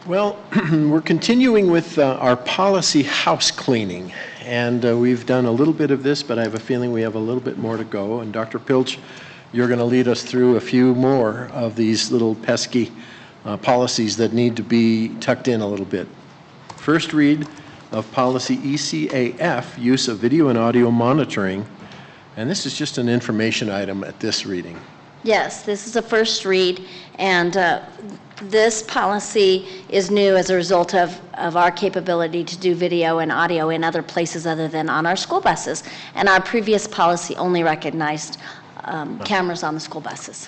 Well, we're continuing with our policy house cleaning, and we've done a little bit of this, but I have a feeling we have a little bit more to go. And Dr. Pilch, you're going to lead us through a few more of these little pesky policies that need to be tucked in a little bit. First read of policy ECAF, use of video and audio monitoring, and this is just an information item at this reading. Yes, this is a first read, and this policy is new as a result of our capability to do video and audio in other places other than on our school buses. And our previous policy only recognized cameras on the school buses.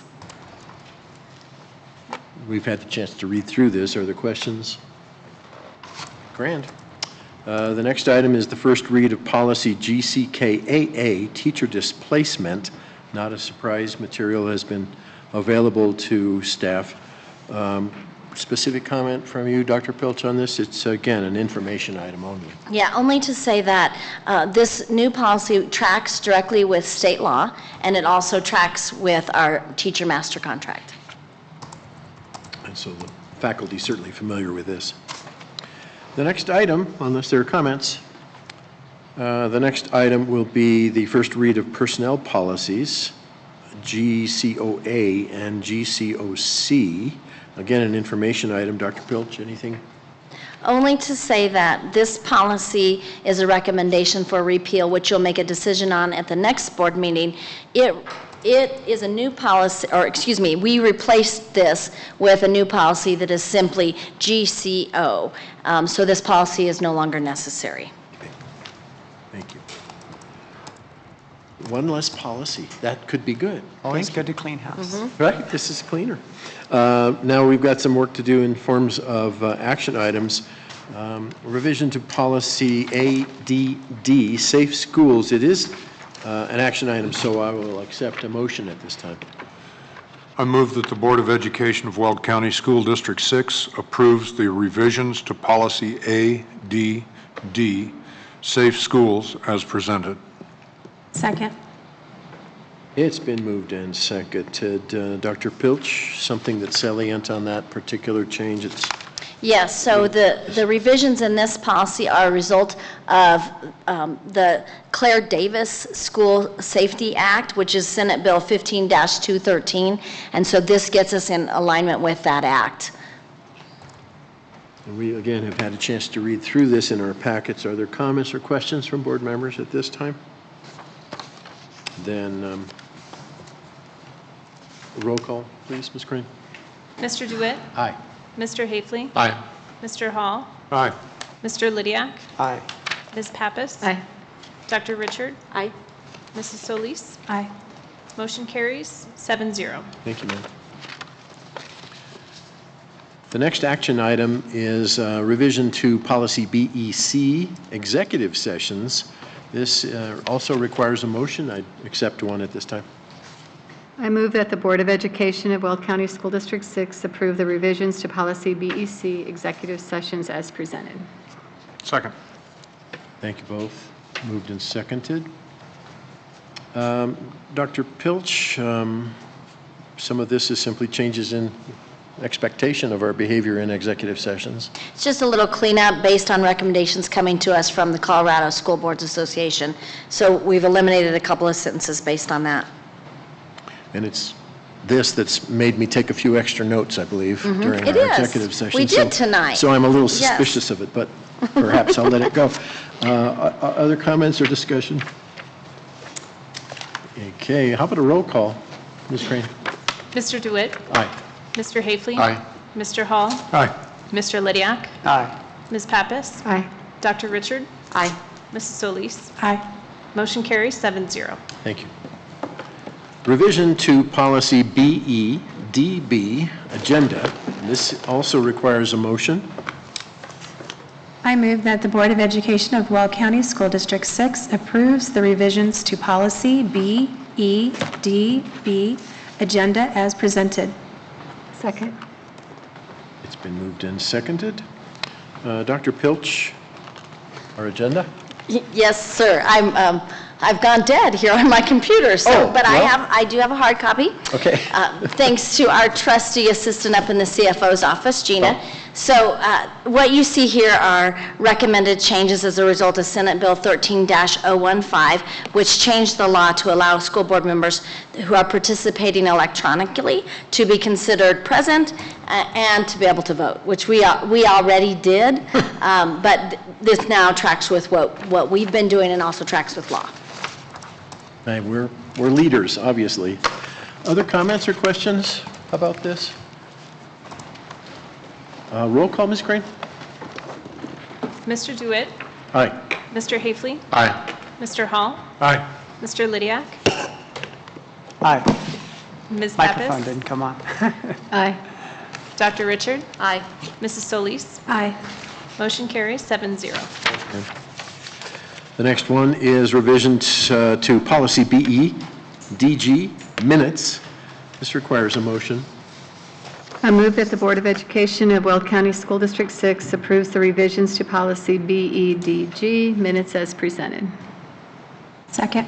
We've had the chance to read through this. Are there questions? Grand. The next item is the first read of policy GCKAA, teacher displacement. Not a surprise, material has been available to staff. Specific comment from you, Dr. Pilch, on this? It's, again, an information item only. Yeah, only to say that this new policy tracks directly with state law, and it also tracks with our teacher master contract. And so the faculty is certainly familiar with this. The next item, unless there are comments, the next item will be the first read of personnel policies, GCOA and GCOC. Again, an information item. Dr. Pilch, anything? Only to say that this policy is a recommendation for repeal, which you'll make a decision on at the next board meeting. It is a new policy, or excuse me, we replaced this with a new policy that is simply GCO. So this policy is no longer necessary. Okay. Thank you. One less policy. That could be good. Always good to clean house. Mm-hmm. Right, this is cleaner. Now we've got some work to do in forms of action items. Revision to policy ADD, safe schools. It is an action item, so I will accept a motion at this time. I move that the Board of Education of Weld County School District 6 approves the revisions to policy ADD, safe schools, as presented. Second. It's been moved and seconded. Dr. Pilch, something that's salient on that particular change? Yes, so the revisions in this policy are a result of the Claude Davis School Safety Act, which is Senate Bill 15-213, and so this gets us in alignment with that act. And we, again, have had a chance to read through this in our packets. Are there comments or questions from board members at this time? Then roll call, please, Ms. Crane. Mr. DeWitt? Aye. Mr. Hafley? Aye. Mr. Hall? Aye. Mr. Lydiak? Aye. Ms. Pappas? Aye. Dr. Richard? Aye. Mrs. Solis? Aye. Motion carries 7-0. Thank you, ma'am. The next action item is revision to policy BEC, executive sessions. This also requires a motion. I accept one at this time. I move that the Board of Education of Weld County School District 6 approve the revisions to policy BEC executive sessions as presented. Second. Thank you both. Moved and seconded. Dr. Pilch, some of this is simply changes in expectation of our behavior in executive sessions. It's just a little cleanup based on recommendations coming to us from the Colorado School Boards Association. So we've eliminated a couple of sentences based on that. And it's this that's made me take a few extra notes, I believe, during It our is. executive session. We did tonight. So I'm a little Yes. suspicious of it, but perhaps I'll let it go. Other comments or discussion? Okay, how about a roll call? Ms. Crane? Mr. DeWitt? Aye. Mr. Hafley? Aye. Mr. Hall? Aye. Mr. Lydiak? Aye. Ms. Pappas? Aye. Dr. Richard? Aye. Mrs. Solis? Aye. Motion carries 7-0. Thank you. Revision to policy BEDB, agenda. This also requires a motion. I move that the Board of Education of Weld County School District 6 approves the revisions to policy BEDB, agenda as presented. Second. It's been moved and seconded. Dr. Pilch, our agenda? Yes, sir. I'm I've gone dead here on my computer, so, Oh, but well. I do have a hard copy. Okay. Thanks to our trusty assistant up in the CFO's office, Gina. So what you see here are recommended changes as a result of Senate Bill 13-015, which changed the law to allow school board members who are participating electronically to be considered present and to be able to vote, which we already did, but this now tracks with what we've been doing and also tracks with law. Hey, we're leaders, obviously. Other comments or questions about this? Roll call, Ms. Crane? Mr. DeWitt? Aye. Mr. Hafley? Aye. Mr. Hall? Aye. Mr. Lydiak? Aye. Ms. Microphone Pappas? didn't come on. Aye. Dr. Richard? Aye. Mrs. Solis? Aye. Motion carries 7-0. The next one is revisions to policy BEDG, minutes. This requires a motion. I move that the Board of Education of Weld County School District 6 approves the revisions to policy BEDG, minutes as presented. Second.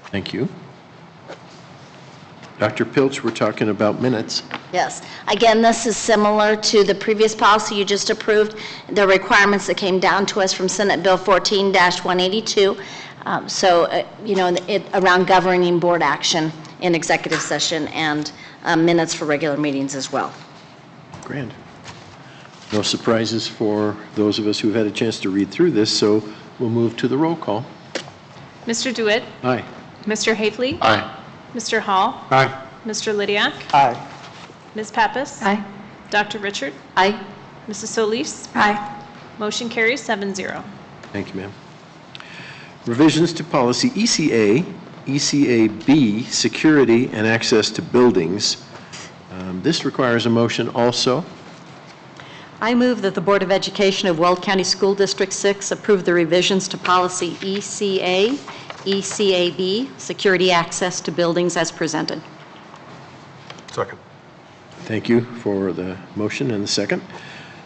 Thank you. Dr. Pilch, we're talking about minutes. Yes. Again, this is similar to the previous policy you just approved, the requirements that came down to us from Senate Bill 14-182. Around governing board action in executive session and minutes for regular meetings as well. Grand. No surprises for those of us who've had a chance to read through this, so we'll move to the roll call. Mr. DeWitt? Aye. Mr. Hafley? Aye. Mr. Hall? Aye. Mr. Lydiak? Aye. Ms. Pappas? Aye. Dr. Richard? Aye. Mrs. Solis? Aye. Motion carries 7-0. Thank you, ma'am. Revisions to policy ECA, ECAB, security and access to buildings. This requires a motion also. I move that the Board of Education of Weld County School District 6 approve the revisions to policy ECA, ECAB, security access to buildings as presented. Second. Thank you for the motion and the second.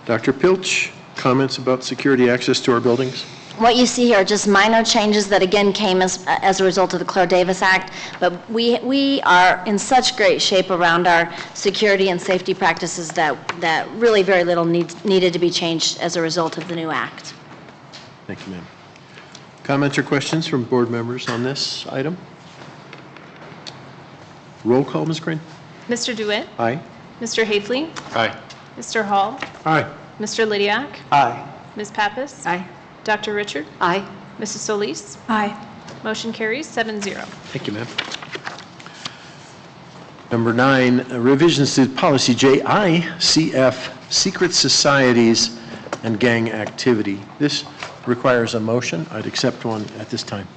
Dr. Pilch, comments about security access to our buildings? What you see here are just minor changes that again came as a result of the Claude Davis Act, but we are in such great shape around our security and safety practices that really very little needed to be changed as a result of the new act. Thank you, ma'am. Comments or questions from board members on this item? Roll call, Ms. Crane? Mr. DeWitt? Aye. Mr. Hafley? Aye. Mr. Hall? Aye. Mr. Lydiak? Aye. Ms. Pappas? Aye. Dr. Richard? Aye. Mrs. Solis? Aye. Motion carries 7-0. Thank you, ma'am. Number 9, revisions to policy JICF, secret societies and gang activity. This requires a motion. I'd accept one at this time.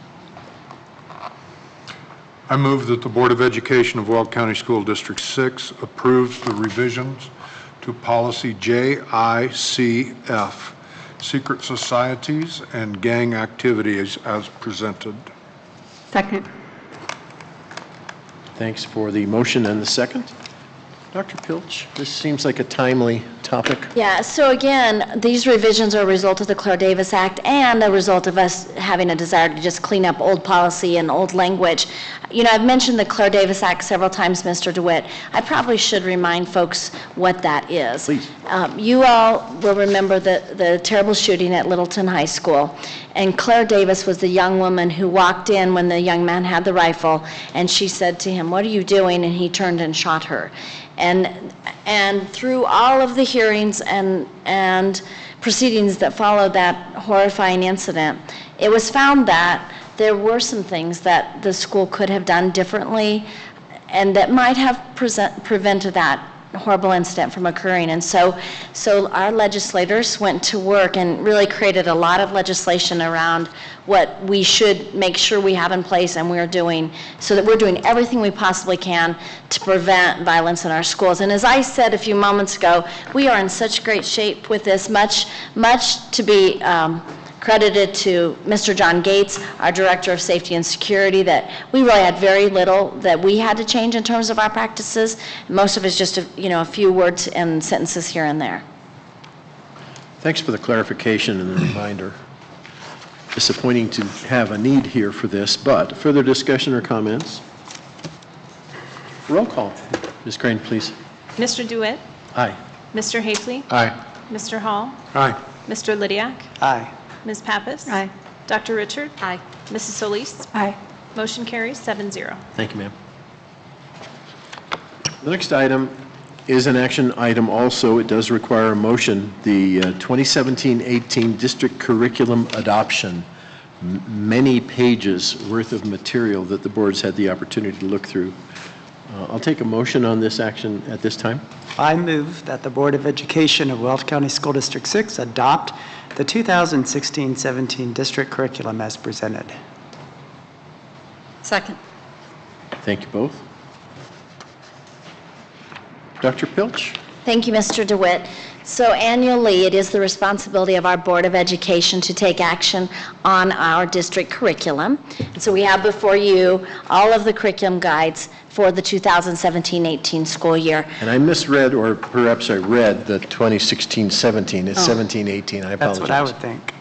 I move that the Board of Education of Weld County School District 6 approves the revisions to policy JICF, secret societies and gang activities as presented. Second. Thanks for the motion and the second. Dr. Pilch, this seems like a timely topic. Yeah, so again, these revisions are a result of the Claude Davis Act and a result of us having a desire to just clean up old policy and old language. You know, I've mentioned the Claude Davis Act several times, Mr. DeWitt. I probably should remind folks what that is. Please. You all will remember the terrible shooting at Littleton High School. And Claire Davis was the young woman who walked in when the young man had the rifle, and she said to him, "What are you doing?" And he turned and shot her. And through all of the hearings and proceedings that followed that horrifying incident, it was found that there were some things that the school could have done differently and that might have prevented that horrible incident from occurring. And so our legislators went to work and really created a lot of legislation around what we should make sure we have in place, and we're doing, so that we're doing everything we possibly can to prevent violence in our schools. And as I said a few moments ago, we are in such great shape with this, much to be credited to Mr. John Gates, our Director of Safety and Security, that we really had very little that we had to change in terms of our practices. Most of it's just a few words and sentences here and there. Thanks for the clarification and the reminder. disappointing to have a need here for this, but further discussion or comments? Roll call. Ms. Crane, please. Mr. DeWitt? Aye. Mr. Hafley? Aye. Mr. Hall? Aye. Mr. Lydiak? Aye. Ms. Pappas? Aye. Dr. Richard? Aye. Mrs. Solis? Aye. Motion carries 7-0. Thank you, ma'am. The next item is an action item also. It does require a motion. The 2017-18 district curriculum adoption. Many pages worth of material that the board's had the opportunity to look through. I'll take a motion on this action at this time. I move that the Board of Education of Weld County School District 6 adopt the 2016-17 district curriculum as presented. Second. Thank you both. Dr. Pilch? Thank you, Mr. DeWitt. So annually, it is the responsibility of our Board of Education to take action on our district curriculum. And so we have before you all of the curriculum guides for the 2017-18 school year. And I misread, or perhaps I read the 2016-17. It's 17-18. I apologize. That's what I would think.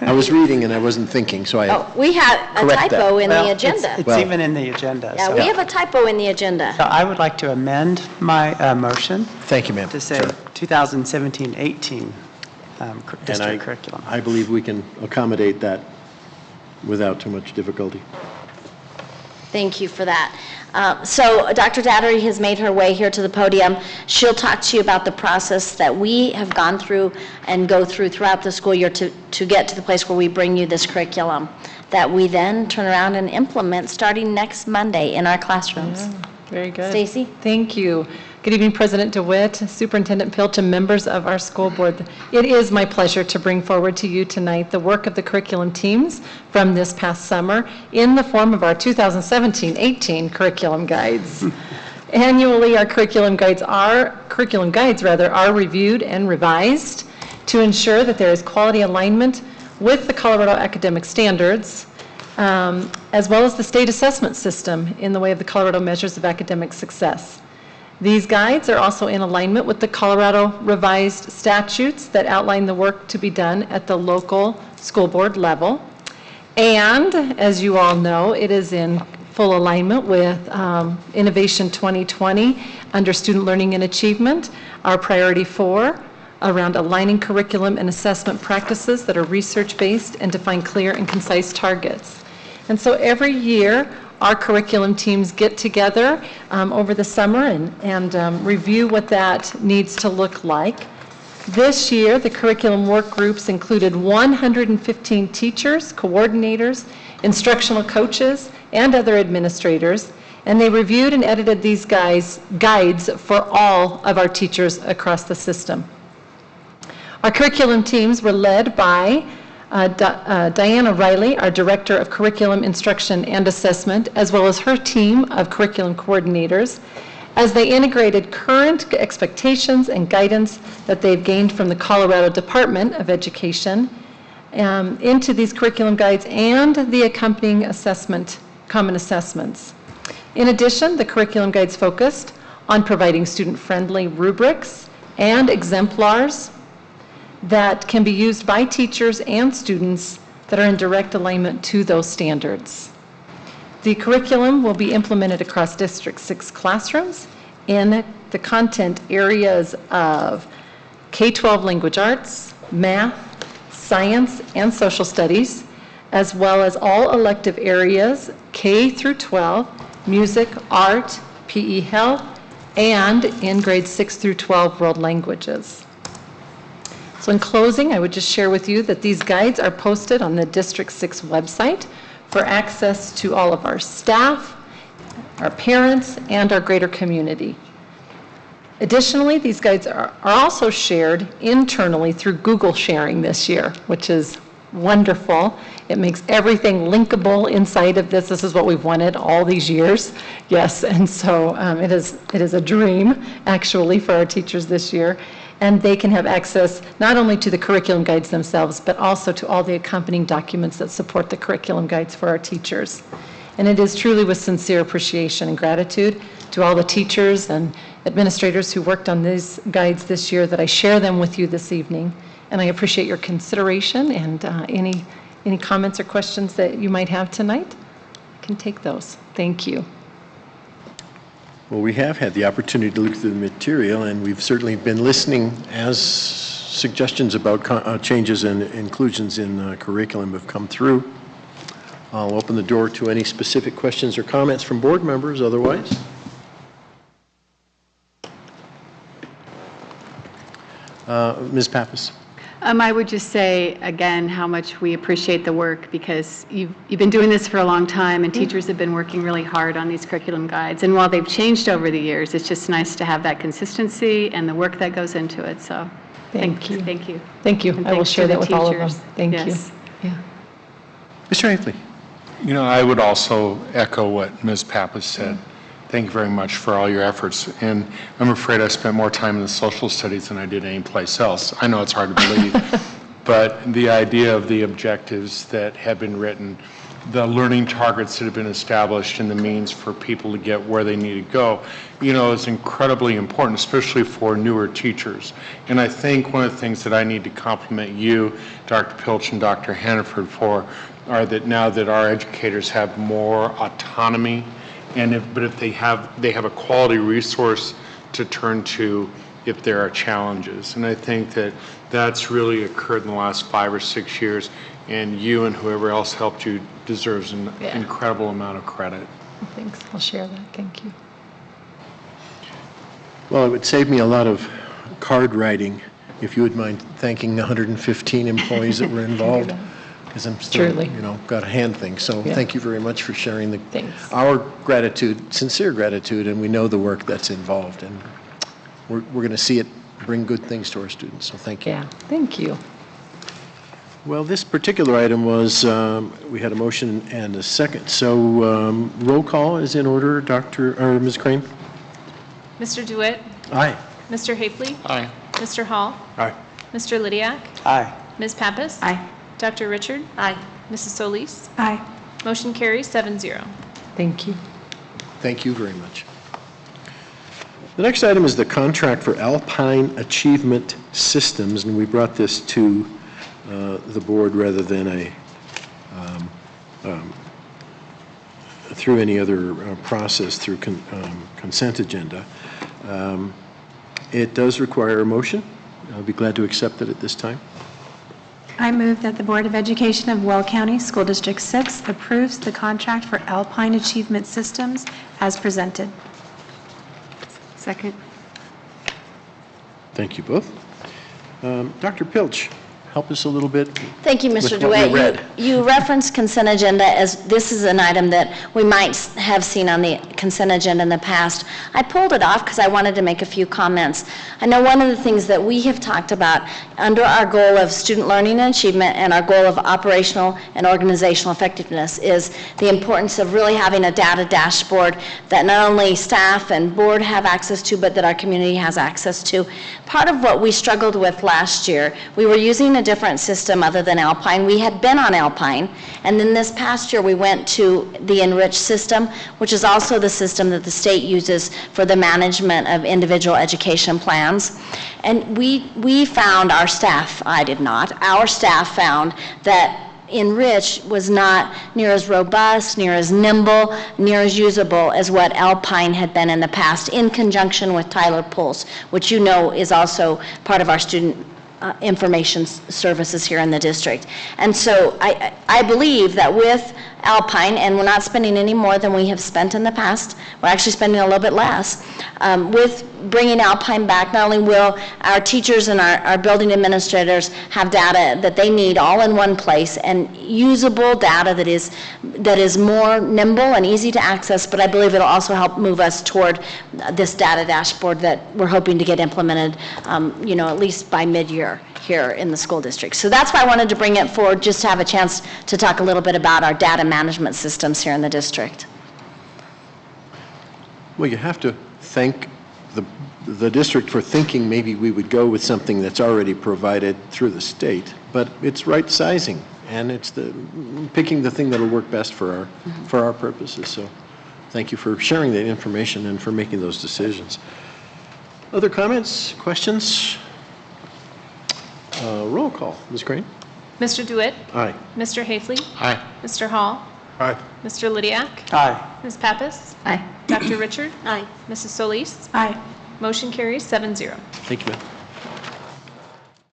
I was reading and I wasn't thinking, so I Oh, we had a Correct that. typo in Well, the agenda. It's Well- even in the agenda. Yeah, so- we have a typo in the agenda. So I would like to amend my motion thank you, ma'am. to say Sure. 2017-18 And district curriculum. I believe we can accommodate that without too much difficulty. Thank you for that. So Dr. Dattery has made her way here to the podium. She'll talk to you about the process that we have gone through and go through throughout the school year to get to the place where we bring you this curriculum that we then turn around and implement starting next Monday in our classrooms. Very good. Stacy? Thank you. Good evening, President DeWitt, Superintendent Pilch, and members of our school board. It is my pleasure to bring forward to you tonight the work of the curriculum teams from this past summer in the form of our 2017-18 curriculum guides. Annually, our curriculum guides are reviewed and revised to ensure that there is quality alignment with the Colorado academic standards, as well as the state assessment system in the way of the Colorado measures of academic success. These guides are also in alignment with the Colorado revised statutes that outline the work to be done at the local school board level. And as you all know, it is in full alignment with Innovation 2020 under Student Learning and Achievement, our priority 4, around aligning curriculum and assessment practices that are research-based and define clear and concise targets. And so every year, our curriculum teams get together over the summer and review what that needs to look like. This year, the curriculum work groups included 115 teachers, coordinators, instructional coaches, and other administrators, and they reviewed and edited these guides for all of our teachers across the system. Our curriculum teams were led by Diana Riley, our Director of Curriculum Instruction and Assessment, as well as her team of curriculum coordinators, as they integrated current expectations and guidance that they've gained from the Colorado Department of Education into these curriculum guides and the accompanying common assessments. In addition, the curriculum guides focused on providing student-friendly rubrics and exemplars that can be used by teachers and students that are in direct alignment to those standards. The curriculum will be implemented across District 6 classrooms in the content areas of K-12 language arts, math, science, and social studies, as well as all elective areas, K through 12, music, art, PE health, and in grades 6 through 12, world languages. So in closing, I would just share with you that these guides are posted on the District 6 website for access to all of our staff, our parents, and our greater community. Additionally, these guides are also shared internally through Google sharing this year, which is wonderful. It makes everything linkable inside of this. This is what we've wanted all these years. Yes, and so it is a dream, actually, for our teachers this year. And they can have access not only to the curriculum guides themselves, but also to all the accompanying documents that support the curriculum guides for our teachers. And it is truly with sincere appreciation and gratitude to all the teachers and administrators who worked on these guides this year that I share them with you this evening. And I appreciate your consideration and any Any comments or questions that you might have tonight? I can take those. Thank you. Well, we have had the opportunity to look through the material, and we've certainly been listening as suggestions about changes and inclusions in curriculum have come through. I'll open the door to any specific questions or comments from board members otherwise. Ms. Pappas. I would just say, again, how much we appreciate the work, because you've been doing this for a long time, and teachers have been working really hard on these curriculum guides. And while they've changed over the years, it's just nice to have that consistency and the work that goes into it. So Thank you. Thank you. Thank you. And I will thanks to share the that with all of them. teachers. Thank Yes. you. Yeah. Mr. Hafley. You know, I would also echo what Ms. Pappas said. Thank you very much for all your efforts. And I'm afraid I spent more time in the social studies than I did anyplace else. I know it's hard to believe, but the idea of the objectives that have been written, the learning targets that have been established, and the means for people to get where they need to go, you know, is incredibly important, especially for newer teachers. And I think one of the things that I need to compliment you, Dr. Pilch and Dr. Hannaford, for are that now that our educators have more autonomy, and if they have a quality resource to turn to if there are challenges. And I think that that's really occurred in the last 5 or 6 years, and you and whoever else helped you deserves an incredible amount of credit. Thanks. I'll share that. Thank you. Well, it would save me a lot of card writing if you would mind thanking the 115 employees that were involved. Because I'm still, Truly. you know, got a hand thing. So thank you very much for sharing our gratitude, sincere gratitude, and we know the work that's involved. And we're going to see it bring good things to our students. So thank you. Yeah. Thank you. Well, this particular item was, we had a motion and a second. So roll call is in order, Ms. Crane? Mr. DeWitt? Aye. Mr. Hafley? Aye. Mr. Hall? Aye. Mr. Lydiak? Aye. Ms. Pappas? Aye. Dr. Richard? Aye. Mrs. Solis? Aye. Motion carries 7-0. Thank you. Thank you very much. The next item is the contract for Alpine Achievement Systems, and we brought this to the board rather than through any other process through consent agenda. It does require a motion. I'll be glad to accept it at this time. I move that the Board of Education of Weld County School District 6 approves the contract for Alpine Achievement Systems as presented. Second. Thank you both. Dr. Pilch, help us a little bit. Thank you, Mr. with what we DeWitt. read. You referenced consent agenda as this is an item that we might have seen on the consent agenda in the past. I pulled it off because I wanted to make a few comments. I know one of the things that we have talked about under our goal of student learning and achievement and our goal of operational and organizational effectiveness is the importance of really having a data dashboard that not only staff and board have access to, but that our community has access to. Part of what we struggled with last year, we were using a different system other than Alpine. We had been on Alpine, and then this past year we went to the Enrich system, which is also the system that the state uses for the management of individual education plans. And we found, our staff, I did not, our staff found that Enrich was not near as robust, near as nimble, near as usable as what Alpine had been in the past, in conjunction with Tyler Pulse, which you know is also part of our student information services here in the district. And so I believe that with Alpine, and we're not spending any more than we have spent in the past, we're actually spending a little bit less, with bringing Alpine back, not only will our teachers and our building administrators have data that they need all in one place and usable data that is more nimble and easy to access, but I believe it'll also help move us toward this data dashboard that we're hoping to get implemented, at least by mid-year here in the school district. So that's why I wanted to bring it forward, just to have a chance to talk a little bit about our data management systems here in the district. Well, you have to thank the district for thinking maybe we would go with something that's already provided through the state, but it's right sizing, and it's picking the thing that'll work best for our purposes. So thank you for sharing that information and for making those decisions. Other comments, questions? Roll call, Ms. Crane. Mr. DeWitt? Aye. Mr. Hafley? Aye. Mr. Hall? Aye. Mr. Lydiak? Aye. Ms. Pappas? Aye. Dr. Richard? Aye. Mrs. Solis? Aye. Motion carries 7-0. Thank you, ma'am.